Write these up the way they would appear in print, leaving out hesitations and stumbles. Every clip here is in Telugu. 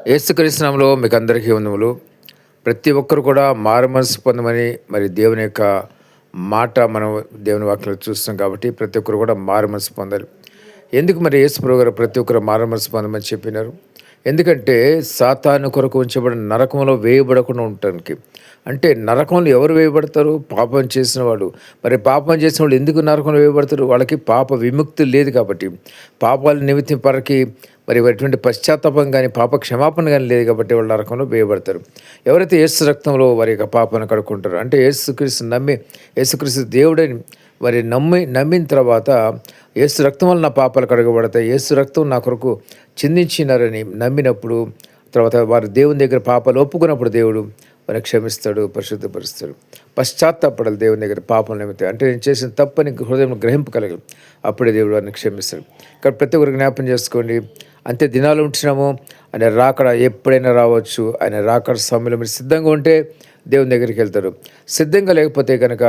యేసుక్రీస్తు నామములో మీకు అందరికీ వందనములు. ప్రతి ఒక్కరు కూడా మారుమనసు పొందమని మరి దేవుని యొక్క మాట మనం దేవుని వాక్యంలో చూస్తున్నాం కాబట్టి ప్రతి ఒక్కరు కూడా మారుమనసు పొందాలి. ఎందుకు మరి యేసు ప్రభువుగారు ప్రతి ఒక్కరు మారుమనసు పొందమని చెప్పినారు? ఎందుకంటే సాతాను కొరకు ఉంచబడిన నరకంలో వేయబడకుండా ఉండటానికి. అంటే నరకంలో ఎవరు వేయబడతారు? పాపం చేసిన వాడు. మరి పాపం చేసిన వాళ్ళు ఎందుకు నరకంలో వేయబడతారు? వాళ్ళకి పాప విముక్తి లేదు కాబట్టి. పాపాల నిమిత్తం పరకి మరి ఎటువంటి పశ్చాత్తాపం కానీ పాప క్షమాపణ కానీ లేదు కాబట్టి వాళ్ళు నరకంలో వేయబడతారు. ఎవరైతే యేసు రక్తంలో వారి యొక్క పాపాన్ని కడుక్కుంటారో, అంటే యేసుక్రీస్తు నమ్మి యేసుక్రీస్తు దేవుడని మరి నమ్మిన తర్వాత యేసు రక్తం వల్ల నా పాపాలు కడగబడతాయి, యేసు రక్తం నా కొరకు చిందించినారని నమ్మినప్పుడు తర్వాత వారు దేవుని దగ్గర పాపాలు ఒప్పుకున్నప్పుడు దేవుడు వారిని క్షమిస్తాడు, పరిశుద్ధపరుస్తాడు. పశ్చాత్తాపడాలి దేవుని దగ్గర పాపం నిమిత్తం. అంటే నేను చేసిన తప్పని హృదయంలో గ్రహింపగలగాలి. అప్పుడే దేవుడు వారిని క్షమిస్తాడు. కాబట్టి ప్రతి ఒక్కరు జ్ఞాపం చేసుకోండి. అంతే దినాలు ఉంటున్నాము, ఆయన రాకడ ఎప్పుడైనా రావచ్చు. ఆయన రాకడ సమయంలో మీరు సిద్ధంగా ఉంటే దేవుని దగ్గరికి వెళ్తారు. సిద్ధంగా లేకపోతే కనుక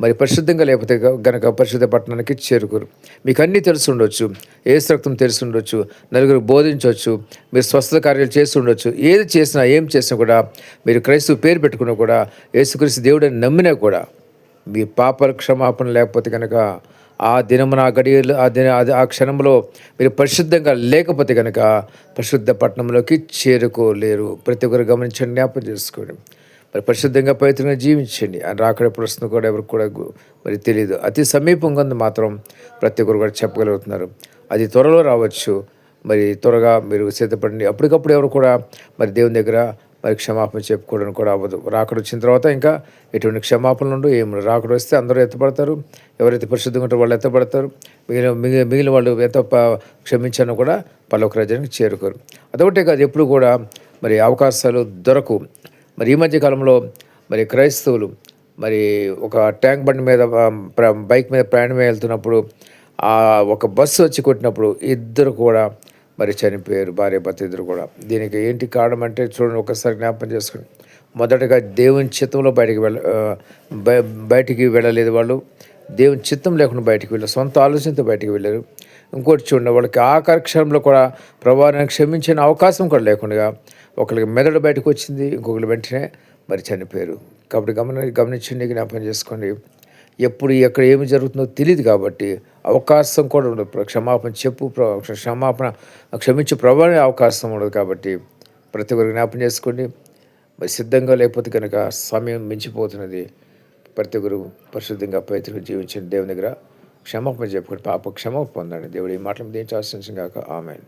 మరి పరిశుద్ధంగా లేకపోతే కనుక పరిశుద్ధ పట్టణానికి చేరుకోరు. మీకు అన్నీ తెలిసి ఉండొచ్చు, యేసు రక్తం తెలిసి ఉండొచ్చు, నలుగురు బోధించవచ్చు, మీరు స్వస్థత కార్యాలు చేసి ఉండొచ్చు. ఏది చేసినా ఏం చేసినా కూడా మీరు క్రైస్తవ పేరు పెట్టుకున్నా కూడా యేసుక్రీస్తు దేవుడని నమ్మినా కూడా మీ పాపాల క్షమాపణ లేకపోతే కనుక ఆ దినమున ఆ గడియలు ఆ క్షణంలో మీరు పరిశుద్ధంగా లేకపోతే కనుక పరిశుద్ధ పట్టణంలోకి చేరుకోలేరు. ప్రతి ఒక్కరు గమనించండి, జ్ఞాపకం చేసుకోండి. మరి పరిశుద్ధంగా పవిత్రంగా జీవించండి. అని రాకడ ప్రశ్న కూడా ఎవరికి కూడా మరి తెలియదు. అతి సమీపంగా ఉంది మాత్రం ప్రతి ఒక్కరు కూడా చెప్పగలుగుతున్నారు. అది త్వరలో రావచ్చు. మరి త్వరగా మీరు సిద్ధపడండి. అప్పటికప్పుడు ఎవరు కూడా మరి దేవుని దగ్గర మరి క్షమాపణ చెప్పుకోవడం కూడా అవ్వదు. రాకడ వచ్చిన తర్వాత ఇంకా ఎటువంటి క్షమాపణలు ఉండవు, ఏమి రాకడ వస్తే అందరూ ఎత్తపడతారు. ఎవరైతే పరిశుద్ధంగా ఉంటారో వాళ్ళు ఎత్తపడతారు. మిగిలిన వాళ్ళు క్షమించాను కూడా పరలోక రాజ్యానికి చేరుకోరు. అదొకటే కాదు, ఎప్పుడు కూడా మరి అవకాశాలు దొరకవు. మరి ఈ మధ్య కాలంలో మరి క్రైస్తవులు మరి ఒక ట్యాంక్ బండి మీద బైక్ మీద ప్రయాణం వెళ్తున్నప్పుడు ఒక బస్సు వచ్చి కొట్టినప్పుడు ఇద్దరు కూడా మరి చనిపోయారు, భార్య భర్త ఇద్దరు కూడా. దీనికి ఏంటి కారణం అంటే చూడండి, ఒకసారి జ్ఞాపకం చేసుకోండి. మొదటగా దేవుని చిత్తంలో బయటికి వెళ్ళలేదు వాళ్ళు. దేవుని చిత్తం లేకుండా బయటికి వెళ్ళారు, సొంత ఆలోచనతో బయటికి వెళ్ళారు. ఇంకోటి చూడండి, వాళ్ళకి ఆఖరి క్షణంలో కూడా ప్రభావాన్ని క్షమించిన అవకాశం కూడా లేకుండా ఒకరికి మెదడు బయటకు వచ్చింది, ఇంకొకరు వెంటనే మరి చనిపోయారు. కాబట్టి గమనించండి, జ్ఞాపకం చేసుకోండి. ఎప్పుడు ఎక్కడ ఏమి జరుగుతుందో తెలియదు కాబట్టి అవకాశం కూడా ఉండదు. క్షమించు ప్రభావం అవకాశం ఉండదు. కాబట్టి ప్రతి ఒక్కరు జ్ఞాపకం చేసుకోండి. మరి సిద్ధంగా లేకపోతే కనుక సమయం మించిపోతున్నది. ప్రతి ఒక్కరు పరిశుద్ధంగా పవిత్రంగా జీవించండి. దేవుని దగ్గర క్షమాపణ చెప్పుకొని పాప క్షమాపణ పొందండి. దేవుడు ఈ మాటలు దేని ఆశించగాక. ఆమేన్.